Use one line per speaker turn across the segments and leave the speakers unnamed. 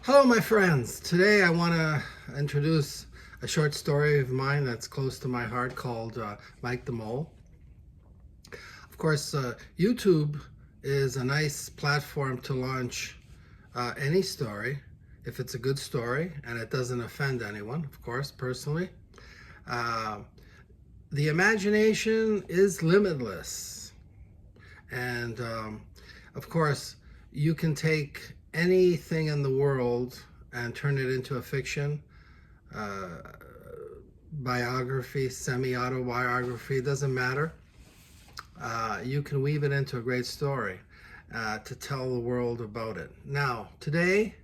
Hello, my friends. Today I want to introduce a short story of mine that's close to my heart called Mike the Mole. Of course, YouTube is a nice platform to launch any story if it's a good story and it doesn't offend anyone, of course, personally. Uh, the imagination is limitless. And of course, you can take anything in the world and turn it into a fiction, uh, biography, semi autobiography, it doesn't matter. You can weave it into a great story to tell the world about it. Now, today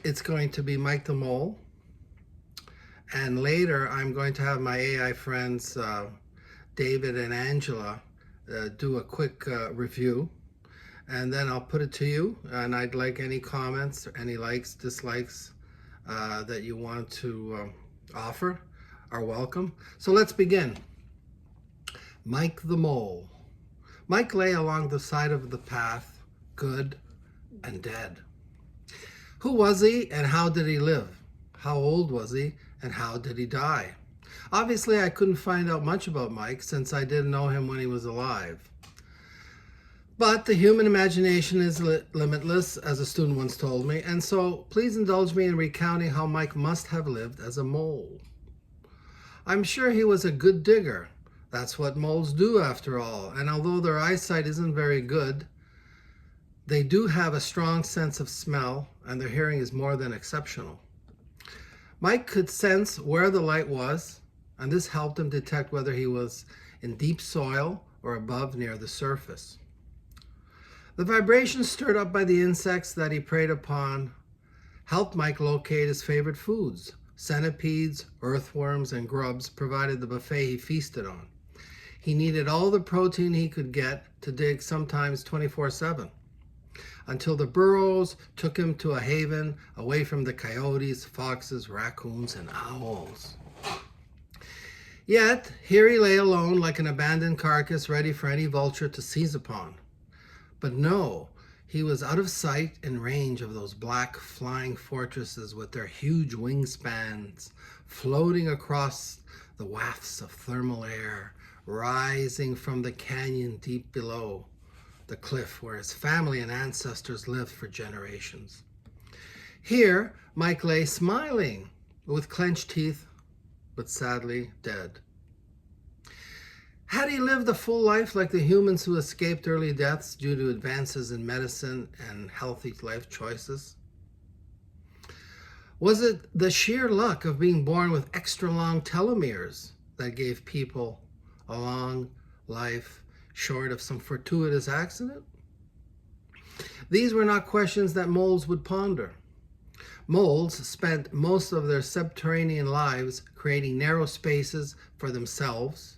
it's going to be Mike the Mole, and later I'm going to have my AI friends David and Angela do a quick review, and then I'll put it to you, and I'd like any comments, any likes, dislikes that you want to offer are welcome. So let's begin. Mike the Mole. Mike lay along the side of the path, good and dead. Who was he and how did he live? How old was he and how did he die? Obviously, I couldn't find out much about Mike since I didn't know him when he was alive. But the human imagination is limitless, as a student once told me, and so please indulge me in recounting how Mike must have lived as a mole. I'm sure he was a good digger. That's what moles do, after all, and although their eyesight isn't very good, they do have a strong sense of smell, and their hearing is more than exceptional. Mike could sense where the light was, and this helped him detect whether he was in deep soil or above near the surface. The vibrations stirred up by the insects that he preyed upon helped Mike locate his favorite foods. Centipedes, earthworms, and grubs provided the buffet he feasted on. He needed all the protein he could get to dig, sometimes 24/7, until the burrows took him to a haven away from the coyotes, foxes, raccoons, and owls. Yet, here he lay alone like an abandoned carcass ready for any vulture to seize upon. But no, he was out of sight and range of those black flying fortresses with their huge wingspans floating across the wafts of thermal air rising from the canyon deep below the cliff where his family and ancestors lived for generations. Here, Mike lay smiling with clenched teeth, but sadly dead. Had he lived a full life like the humans who escaped early deaths due to advances in medicine and healthy life choices? Was it the sheer luck of being born with extra long telomeres that gave people a long life short of some fortuitous accident? These were not questions that moles would ponder. Moles spent most of their subterranean lives creating narrow spaces for themselves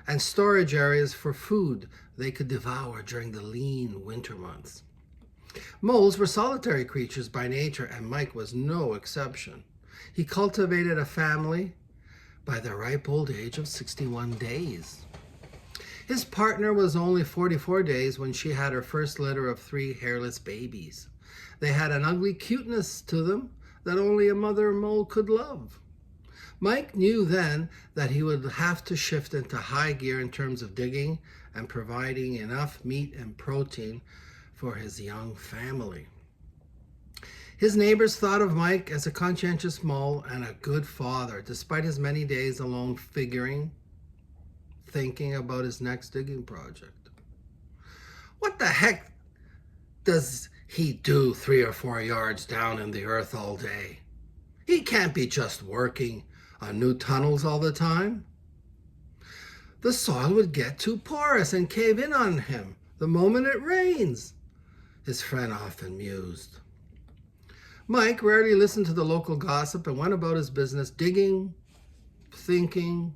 and storage areas for food they could devour during the lean winter months. Moles were solitary creatures by nature, and Mike was no exception. He cultivated a family by the ripe old age of 61 days. His partner was only 44 days when she had her first litter of 3 hairless babies. They had an ugly cuteness to them that only a mother mole could love. Mike knew then that he would have to shift into high gear in terms of digging and providing enough meat and protein for his young family. His neighbors thought of Mike as a conscientious mole and a good father, despite his many days alone thinking about his next digging project. What the heck does he do 3 or 4 yards down in the earth all day? He can't be just working on new tunnels all the time. The soil would get too porous and cave in on him the moment it rains, his friend often mused. Mike rarely listened to the local gossip and went about his business digging, thinking,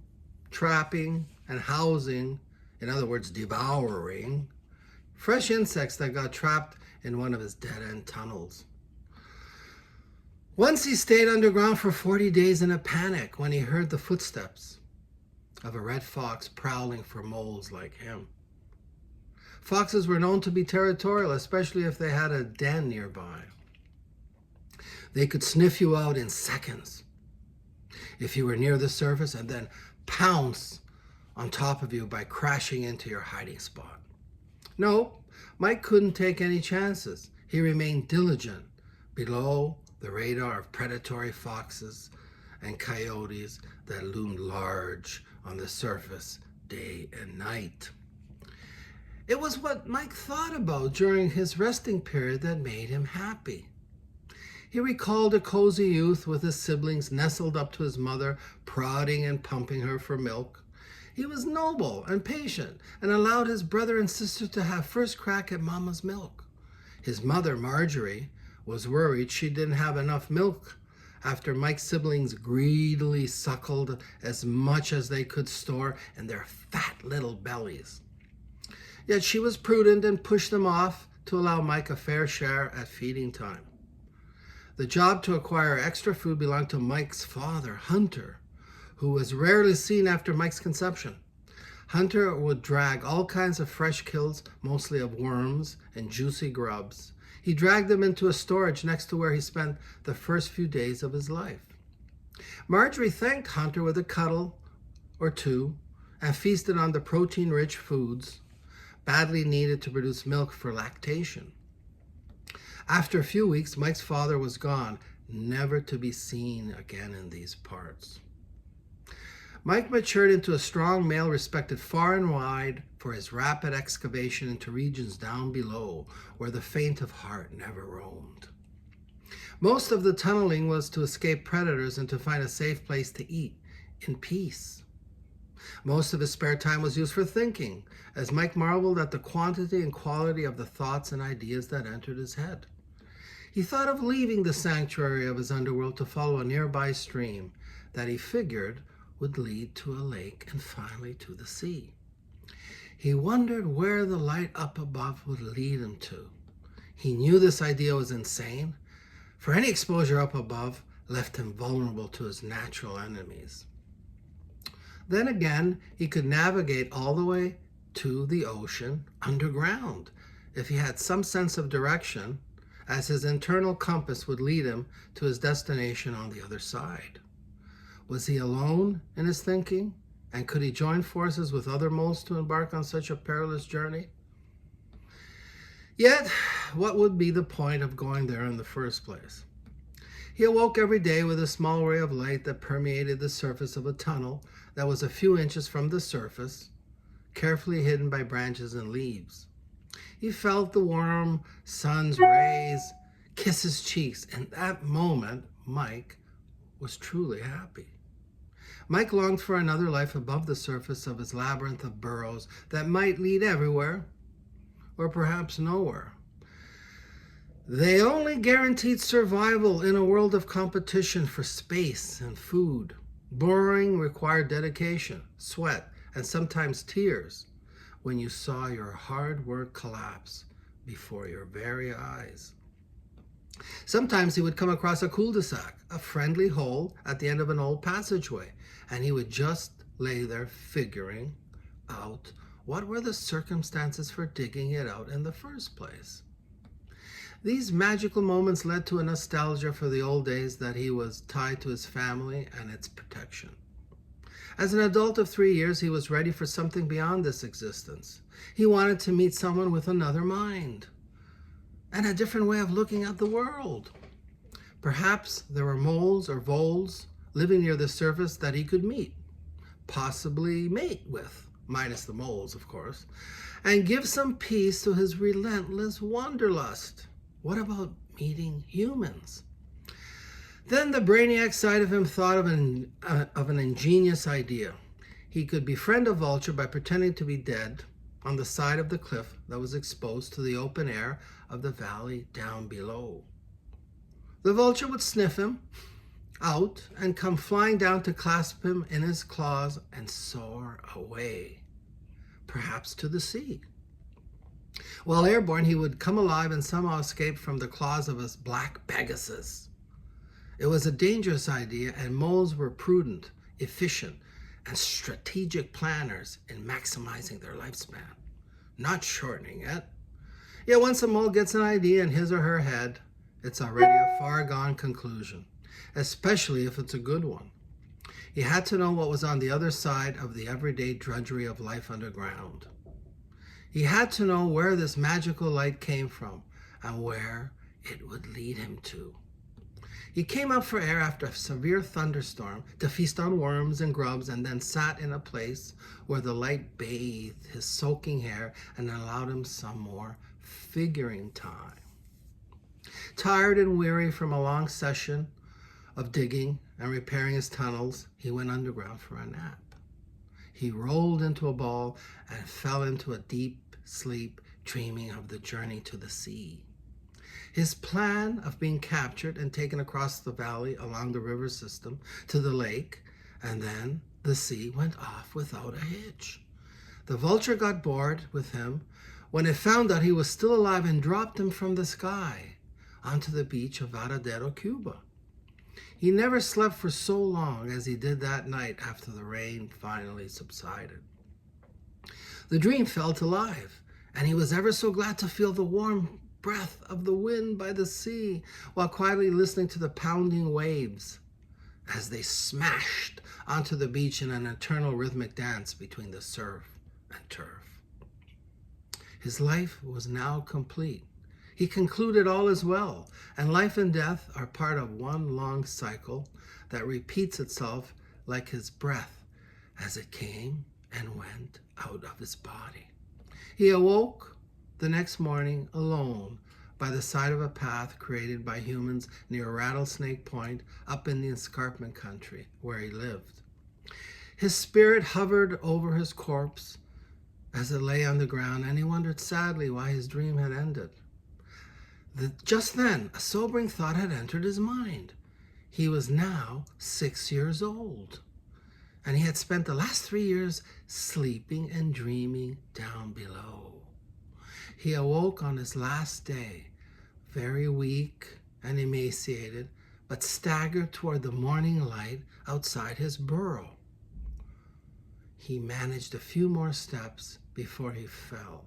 trapping, and housing, in other words, devouring, fresh insects that got trapped in one of his dead-end tunnels. Once he stayed underground for 40 days in a panic when he heard the footsteps of a red fox prowling for moles like him. Foxes were known to be territorial, especially if they had a den nearby. They could sniff you out in seconds if you were near the surface and then pounce on top of you by crashing into your hiding spot. No, Mike couldn't take any chances. He remained diligent below the radar of predatory foxes and coyotes that loomed large on the surface day and night. It was what Mike thought about during his resting period that made him happy. He recalled a cozy youth with his siblings nestled up to his mother, prodding and pumping her for milk. He was noble and patient and allowed his brother and sister to have first crack at Mama's milk. His mother, Marjorie, was worried she didn't have enough milk after Mike's siblings greedily suckled as much as they could store in their fat little bellies. Yet she was prudent and pushed them off to allow Mike a fair share at feeding time. The job to acquire extra food belonged to Mike's father, Hunter, who was rarely seen after Mike's conception. Hunter would drag all kinds of fresh kills, mostly of worms and juicy grubs. He dragged them into a storage next to where he spent the first few days of his life. Marjorie thanked Hunter with a cuddle or two and feasted on the protein-rich foods badly needed to produce milk for lactation. After a few weeks, Mike's father was gone, never to be seen again in these parts. Mike matured into a strong male respected far and wide for his rapid excavation into regions down below where the faint of heart never roamed. Most of the tunneling was to escape predators and to find a safe place to eat in peace. Most of his spare time was used for thinking, as Mike marveled at the quantity and quality of the thoughts and ideas that entered his head. He thought of leaving the sanctuary of his underworld to follow a nearby stream that he figured would lead to a lake and finally to the sea. He wondered where the light up above would lead him to. He knew this idea was insane, for any exposure up above left him vulnerable to his natural enemies. Then again, he could navigate all the way to the ocean underground if he had some sense of direction, as his internal compass would lead him to his destination on the other side. Was he alone in his thinking? And could he join forces with other moles to embark on such a perilous journey? Yet, what would be the point of going there in the first place? He awoke every day with a small ray of light that permeated the surface of a tunnel that was a few inches from the surface, carefully hidden by branches and leaves. He felt the warm sun's rays kiss his cheeks. In that moment, Mike was truly happy. Mike longed for another life above the surface of his labyrinth of burrows that might lead everywhere, or perhaps nowhere. They only guaranteed survival in a world of competition for space and food. Burrowing required dedication, sweat, and sometimes tears when you saw your hard work collapse before your very eyes. Sometimes he would come across a cul-de-sac, a friendly hole at the end of an old passageway, and he would just lay there figuring out what were the circumstances for digging it out in the first place. These magical moments led to a nostalgia for the old days that he was tied to his family and its protection. As an adult of 3 years, he was ready for something beyond this existence. He wanted to meet someone with another mind and a different way of looking at the world. Perhaps there were moles or voles living near the surface that he could meet, possibly mate with, minus the moles, of course, and give some peace to his relentless wanderlust. What about meeting humans? Then the brainiac side of him thought of an ingenious idea. He could befriend a vulture by pretending to be dead on the side of the cliff that was exposed to the open air of the valley down below. The vulture would sniff him out and come flying down to clasp him in his claws and soar away, perhaps to the sea. While airborne, he would come alive and somehow escape from the claws of his black Pegasus. It was a dangerous idea, and moles were prudent, efficient, and strategic planners in maximizing their lifespan, not shortening it. Yet once a mole gets an idea in his or her head, it's already a far gone conclusion, especially if it's a good one. He had to know what was on the other side of the everyday drudgery of life underground. He had to know where this magical light came from and where it would lead him to. He came up for air after a severe thunderstorm to feast on worms and grubs, and then sat in a place where the light bathed his soaking hair and allowed him some more figuring time. Tired and weary from a long session of digging and repairing his tunnels, he went underground for a nap. He rolled into a ball and fell into a deep sleep, dreaming of the journey to the sea. His plan of being captured and taken across the valley along the river system to the lake and then the sea went off without a hitch. The vulture got bored with him when it found that he was still alive and dropped him from the sky onto the beach of Varadero, Cuba. He never slept for so long as he did that night after the rain finally subsided. The dream felt alive, and he was ever so glad to feel the warm breath of the wind by the sea while quietly listening to the pounding waves as they smashed onto the beach in an eternal rhythmic dance between the surf and turf. His life was now complete. He concluded all is well, and life and death are part of one long cycle that repeats itself like his breath as it came and went out of his body. He awoke the next morning alone by the side of a path created by humans near Rattlesnake Point up in the escarpment country where he lived. His spirit hovered over his corpse as it lay on the ground, and he wondered sadly why his dream had ended. Just then, a sobering thought had entered his mind. He was now 6 years old, and he had spent the last 3 years sleeping and dreaming down below. He awoke on his last day, very weak and emaciated, but staggered toward the morning light outside his burrow. He managed a few more steps before he fell,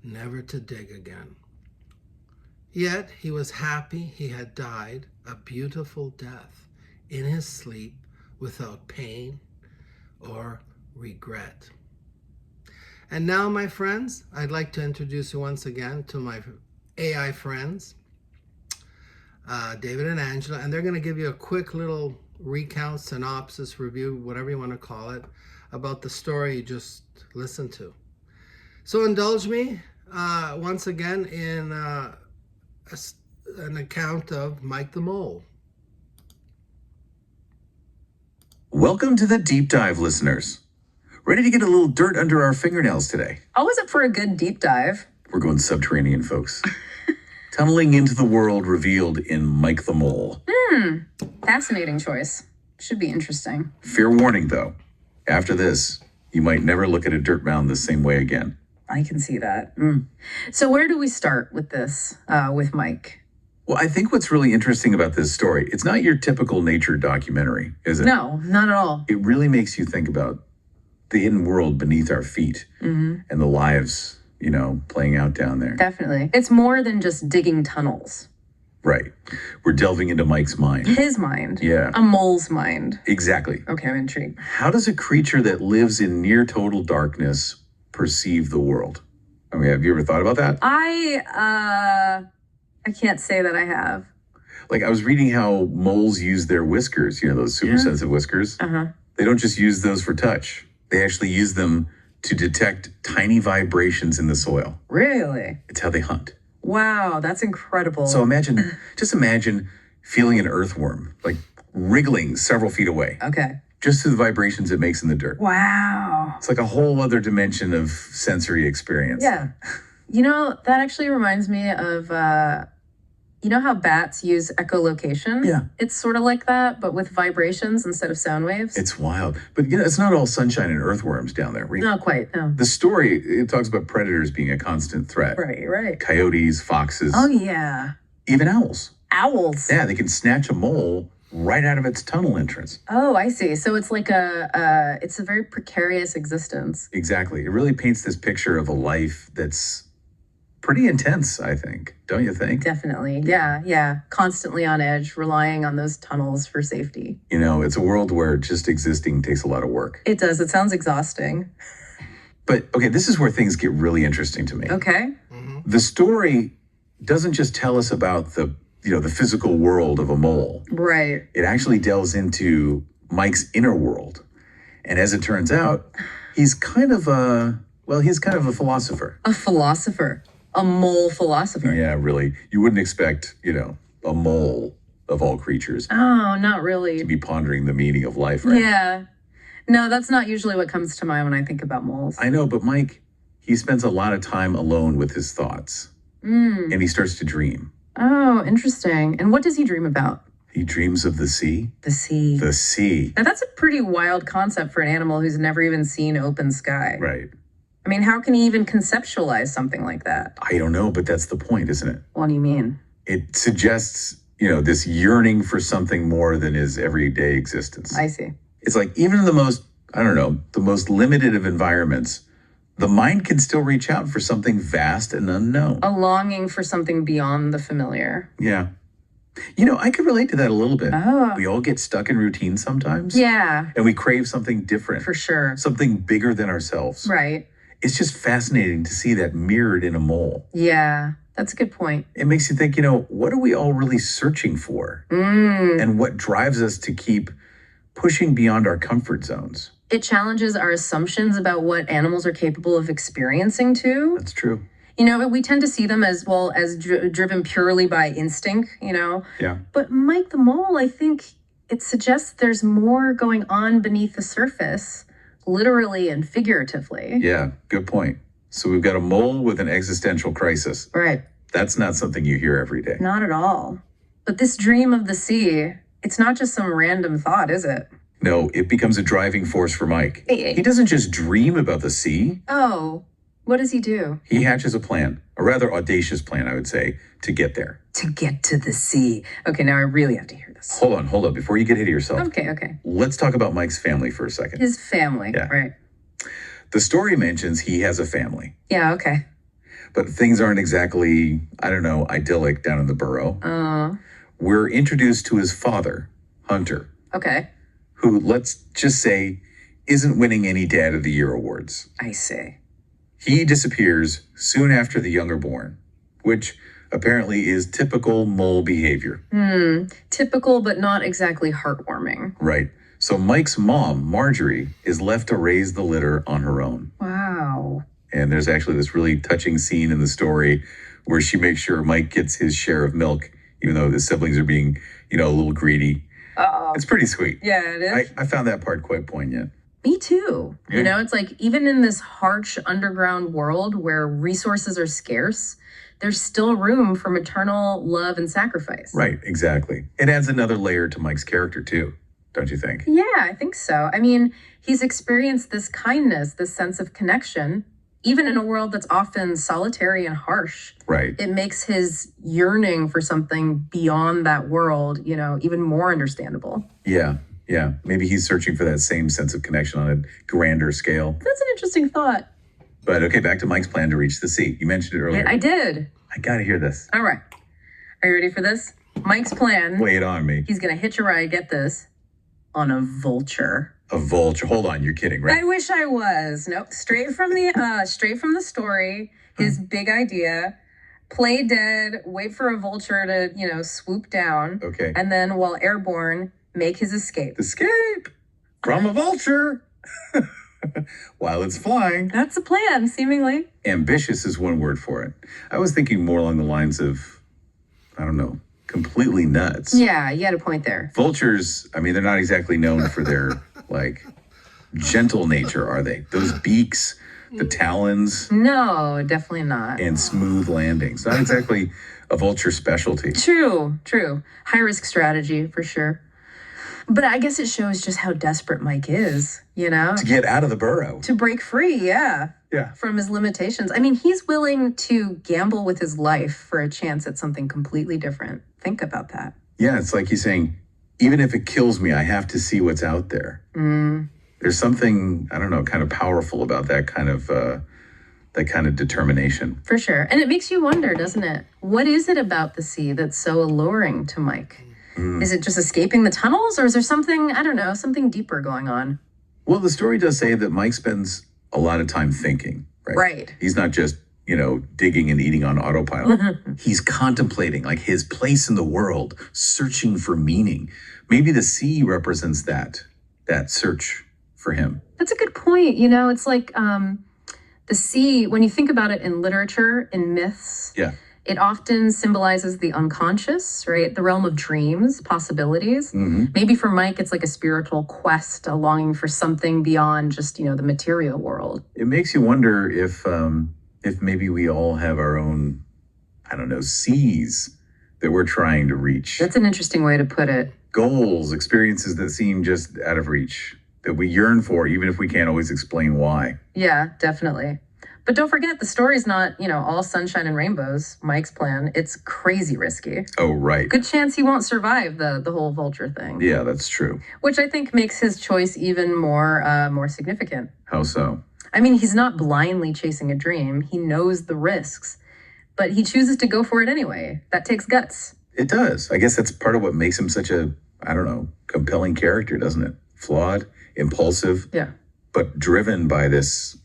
never to dig again. Yet he was happy he had died a beautiful death in his sleep without pain or regret. And now, my friends, I'd like to introduce you once again to my AI friends, David and Angela, and they're going to give you a quick little recount, synopsis, review, whatever you want to call it, about the story you just listened to. So indulge me once again in an account of Mike the Mole.
Welcome to the Deep Dive, listeners. Ready to get a little dirt under our fingernails today?
Always up for a good deep dive.
We're going subterranean, folks. Tunneling into the world revealed in Mike the Mole.
Fascinating choice. Should be interesting.
Fair warning, though. After this, you might never look at a dirt mound the same way again.
I can see that. So where do we start with this, with Mike?
Well, I think what's really interesting about this story, it's not your typical nature documentary, is it?
No, not at all.
It really makes you think about the hidden world beneath our feet and the lives, playing out down there.
Definitely. It's more than just digging tunnels.
Right. We're delving into Mike's mind.
His mind.
Yeah.
A mole's mind.
Exactly.
Okay, I'm intrigued.
How does a creature that lives in near total darkness perceive the world? I mean, have you ever thought about that?
I can't say that I have.
Like, I was reading how moles use their whiskers, those super sensitive whiskers. They don't just use those for touch. They actually use them to detect tiny vibrations in the soil.
Really?
It's how they hunt.
Wow, that's incredible.
So just imagine feeling an earthworm, like wriggling several feet away.
Okay.
Just through the vibrations it makes in the dirt.
Wow.
It's like a whole other dimension of sensory experience.
Yeah. That actually reminds me of, how bats use echolocation?
Yeah.
It's sort of like that, but with vibrations instead of sound waves.
It's wild. But, it's not all sunshine and earthworms down there.
Not quite, no.
The story, it talks about predators being a constant threat.
Right.
Coyotes, foxes.
Oh, yeah.
Even owls.
Owls.
Yeah, they can snatch a mole right out of its tunnel entrance.
Oh, I see. So it's like it's a very precarious existence.
Exactly. It really paints this picture of a life that's pretty intense, I think. Don't you think?
Definitely. Yeah, yeah. Constantly on edge, relying on those tunnels for safety.
You know, it's a world where just existing takes a lot of work.
It does. It sounds exhausting.
But okay, this is where things get really interesting to me.
Okay.
The story doesn't just tell us about the physical world of a mole.
Right.
It actually delves into Mike's inner world. And as it turns out, he's kind of a philosopher.
A philosopher. A mole philosopher.
Yeah, really. You wouldn't expect, a mole of all creatures
Oh, not really.
to be pondering the meaning of life, right?
Yeah. No, that's not usually what comes to mind when I think about moles.
I know, but Mike, he spends a lot of time alone with his thoughts. And he starts to dream.
Oh, interesting. And what does he dream about?
He dreams of the sea.
The sea.
The sea.
Now, that's a pretty wild concept for an animal who's never even seen open sky.
Right.
I mean, how can he even conceptualize something like that?
I don't know, but that's the point, isn't it?
What do you mean?
It suggests, this yearning for something more than his everyday existence.
I see.
It's like even in the most limited of environments, the mind can still reach out for something vast and unknown.
A longing for something beyond the familiar.
Yeah. I could relate to that a little bit.
Oh.
We all get stuck in routine sometimes.
Yeah,
And we crave something different.
for sure.
Something bigger than ourselves.
Right.
It's just fascinating to see that mirrored in a mole.
Yeah, that's a good point.
It makes you think, what are we all really searching for? And what drives us to keep pushing beyond our comfort zones?
It challenges our assumptions about what animals are capable of experiencing too.
That's true.
We tend to see them as driven purely by instinct,
Yeah.
But Mike the Mole, I think it suggests there's more going on beneath the surface, literally and figuratively.
Yeah, good point. So we've got a mole with an existential crisis.
Right.
That's not something you hear every day.
Not at all. But this dream of the sea, it's not just some random thought, is it?
No, it becomes a driving force for Mike.
Hey.
He doesn't just dream about the sea.
Oh, what does he do?
He hatches a plan, a rather audacious plan, I would say, to get there.
To get to the sea. Okay, now I really have to hear this.
Hold on. Before you get ahead of yourself.
Okay.
Let's talk about Mike's family for a second.
His family,
Yeah.
right?
The story mentions he has a family,
Yeah, okay.
but things aren't exactly, idyllic down in the burrow. We're introduced to his father, Hunter,
Okay.
who, let's just say, isn't winning any Dad of the Year awards.
I see.
He disappears soon after the young are born, which apparently is typical mole behavior.
Typical, but not exactly heartwarming.
Right. So Mike's mom, Marjorie, is left to raise the litter on her own.
Wow.
And there's actually this really touching scene in the story where she makes sure Mike gets his share of milk, even though his siblings are being, a little greedy.
Uh-oh.
It's pretty sweet.
Yeah, it is.
I found that part quite poignant.
Me too.
Yeah.
It's like even in this harsh underground world where resources are scarce, there's still room for maternal love and sacrifice.
Right, exactly. It adds another layer to Mike's character too, don't you think?
Yeah, I think so. I mean, he's experienced this kindness, this sense of connection, even in a world that's often solitary and harsh.
Right.
It makes his yearning for something beyond that world, even more understandable.
Yeah. Maybe he's searching for that same sense of connection on a grander scale.
That's an interesting thought.
But okay, back to Mike's plan to reach the sea. You mentioned it earlier.
I did.
I gotta hear this.
All right. Are you ready for this? Mike's plan.
Lay it on me.
He's going to hitch a ride, get this, on a vulture.
A vulture. Hold on, you're kidding, right?
I wish I was. Nope. Straight from the story. His big idea. Play dead, wait for a vulture to, swoop down.
Okay.
And then while airborne, make his escape.
Escape from a vulture while it's flying.
That's the plan, seemingly.
Ambitious is one word for it. I was thinking more along the lines of, completely nuts.
Yeah, you had a point there.
Vultures, they're not exactly known for their, gentle nature, are they? Those beaks, the talons,
No, definitely not.
and smooth landings. Not exactly a vulture specialty.
True. High risk strategy for sure. But I guess it shows just how desperate Mike is,
To get out of the burrow.
To break free, yeah.
Yeah.
From his limitations. He's willing to gamble with his life for a chance at something completely different. Think about that.
Yeah, it's like he's saying, even if it kills me, I have to see what's out there. There's something, kind of powerful about that that kind of determination.
For sure. And it makes you wonder, doesn't it? What is it about the sea that's so alluring to Mike? Is it just escaping the tunnels, or is there something, I don't know, something deeper going on?
Well, the story does say that Mike spends a lot of time thinking, right?
Right.
He's not just, digging and eating on autopilot. He's contemplating like his place in the world, searching for meaning. Maybe the sea represents that search for him.
That's a good point. It's like the sea, when you think about it in literature, in myths, it often symbolizes the unconscious, right? The realm of dreams, possibilities. Maybe for Mike, it's like a spiritual quest, a longing for something beyond just, the material world.
It makes you wonder if maybe we all have our own, seas that we're trying to reach.
That's an interesting way to put it.
Goals, experiences that seem just out of reach, that we yearn for, even if we can't always explain why.
Yeah, definitely. But don't forget, the story's not, all sunshine and rainbows, Mike's plan. It's crazy risky.
Oh, right.
Good chance he won't survive the whole vulture thing.
Yeah, that's true.
Which I think makes his choice even more significant.
How so?
I mean, he's not blindly chasing a dream. He knows the risks, but he chooses to go for it anyway. That takes guts.
It does. I guess that's part of what makes him such a, compelling character, doesn't it? Flawed, impulsive, but driven by this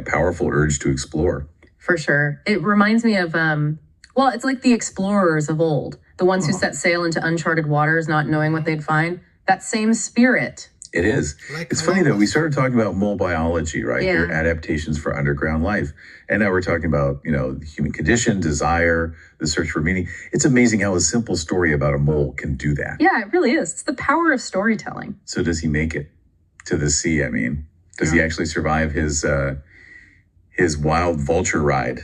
powerful urge to explore.
For sure. It reminds me of, it's like the explorers of old, the ones who set sail into uncharted waters, not knowing what they'd find. That same spirit.
It is. It's funny though, we started talking about mole biology, right?
Yeah.
Their adaptations for underground life. And now we're talking about, the human condition, desire, the search for meaning. It's amazing how a simple story about a mole can do that.
Yeah, it really is. It's the power of storytelling.
So does he make it to the sea? Does he actually survive his wild vulture ride?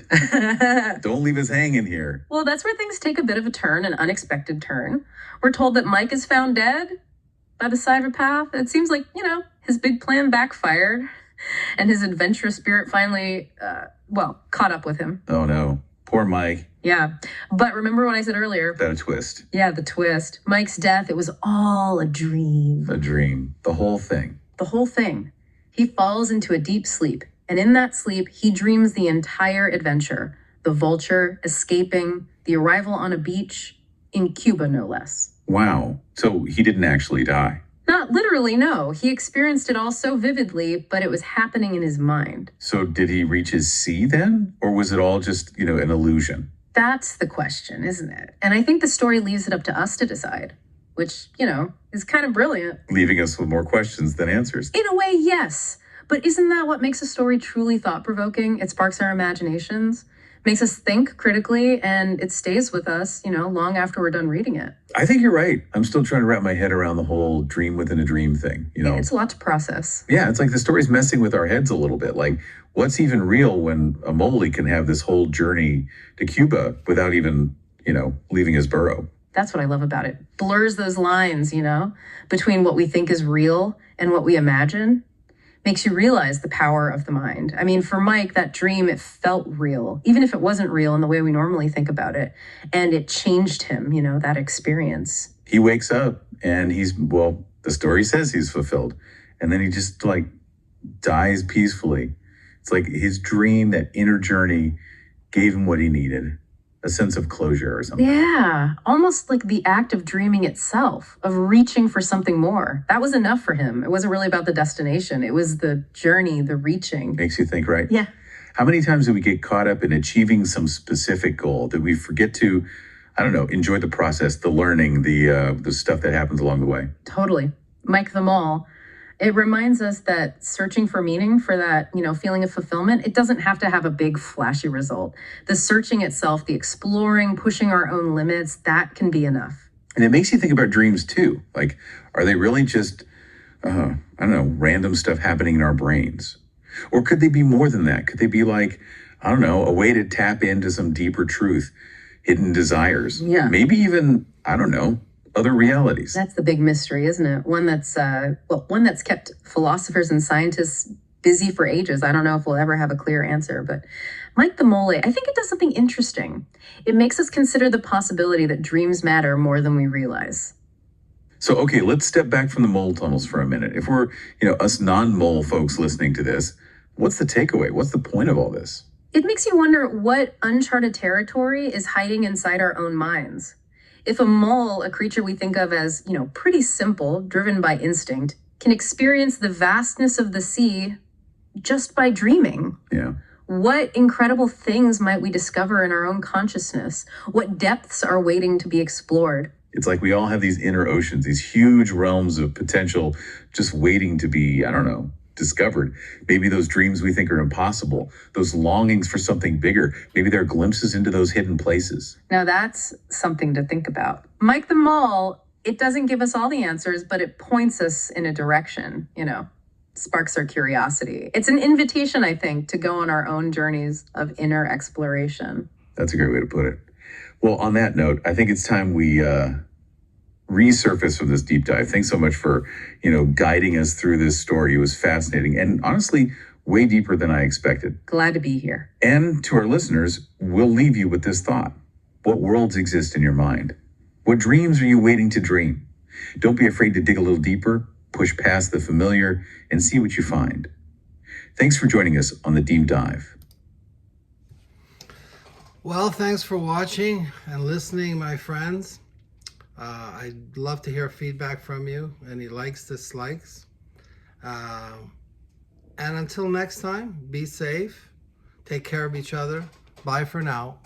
Don't leave us hanging here.
Well, that's where things take a bit of a turn, an unexpected turn. We're told that Mike is found dead by the side of a path. It seems like, his big plan backfired and his adventurous spirit finally, caught up with him.
Oh no, poor Mike.
Yeah, but remember what I said earlier?
That a twist.
Yeah, the twist. Mike's death, it was all a dream.
A dream. The whole thing.
The whole thing. He falls into a deep sleep. And in that sleep, he dreams the entire adventure. The vulture, escaping, the arrival on a beach, in Cuba, no less.
Wow. So he didn't actually die.
Not literally, no. He experienced it all so vividly, but it was happening in his mind.
So did he reach his sea then? Or was it all just, an illusion?
That's the question, isn't it? And I think the story leaves it up to us to decide, which, is kind of brilliant.
Leaving us with more questions than answers.
In a way, yes. But isn't that what makes a story truly thought-provoking? It sparks our imaginations, makes us think critically, and it stays with us, long after we're done reading it.
I think you're right. I'm still trying to wrap my head around the whole dream within a dream thing,
Yeah, it's a lot to process.
Yeah, it's like the story's messing with our heads a little bit. Like, what's even real when a mole can have this whole journey to Cuba without even, leaving his burrow?
That's what I love about it. Blurs those lines, between what we think is real and what we imagine. Makes you realize the power of the mind. I mean, for Mike, that dream, it felt real, even if it wasn't real in the way we normally think about it. And it changed him, that experience.
He wakes up and the story says he's fulfilled. And then he just dies peacefully. It's like his dream, that inner journey, gave him what he needed. A sense of closure or something.
Yeah, almost like the act of dreaming itself, of reaching for something more. That was enough for him. It wasn't really about the destination. It was the journey, the reaching.
Makes you think, right?
Yeah.
How many times do we get caught up in achieving some specific goal that we forget to, enjoy the process, the learning, the stuff that happens along the way?
Totally. Mike the Mole. It reminds us that searching for meaning, for that, feeling of fulfillment, it doesn't have to have a big flashy result. The searching itself, the exploring, pushing our own limits, that can be enough.
And it makes you think about dreams too. Like, are they really just, random stuff happening in our brains? Or could they be more than that? Could they be like, a way to tap into some deeper truth, hidden desires?
Yeah.
Maybe even, other realities.
That's the big mystery, isn't it? One that's kept philosophers and scientists busy for ages. I don't know if we'll ever have a clear answer, but Mike the Mole, I think it does something interesting. It makes us consider the possibility that dreams matter more than we realize.
So, okay, let's step back from the mole tunnels for a minute. If we're, us non-mole folks listening to this, what's the takeaway? What's the point of all this?
It makes you wonder what uncharted territory is hiding inside our own minds. If a mole, a creature we think of as, pretty simple, driven by instinct, can experience the vastness of the sea just by dreaming.
Yeah.
What incredible things might we discover in our own consciousness? What depths are waiting to be explored?
It's like we all have these inner oceans, these huge realms of potential just waiting to be, I don't know, discovered. Maybe those dreams we think are impossible, those longings for something bigger, maybe there are glimpses into those hidden places.
Now that's something to think about. Mike the Mole, it doesn't give us all the answers, but it points us in a direction, sparks our curiosity. It's an invitation, I think, to go on our own journeys of inner exploration.
That's a great way to put it. Well, on that note, I think it's time we resurface from this deep dive. Thanks so much for, guiding us through this story. It was fascinating and honestly, way deeper than I expected.
Glad to be here.
And to our listeners, we'll leave you with this thought. What worlds exist in your mind? What dreams are you waiting to dream? Don't be afraid to dig a little deeper, push past the familiar, and see what you find. Thanks for joining us on the Deep Dive.
Well, thanks for watching and listening, my friends. I'd love to hear feedback from you. Any likes, dislikes. And until next time, be safe. Take care of each other. Bye for now.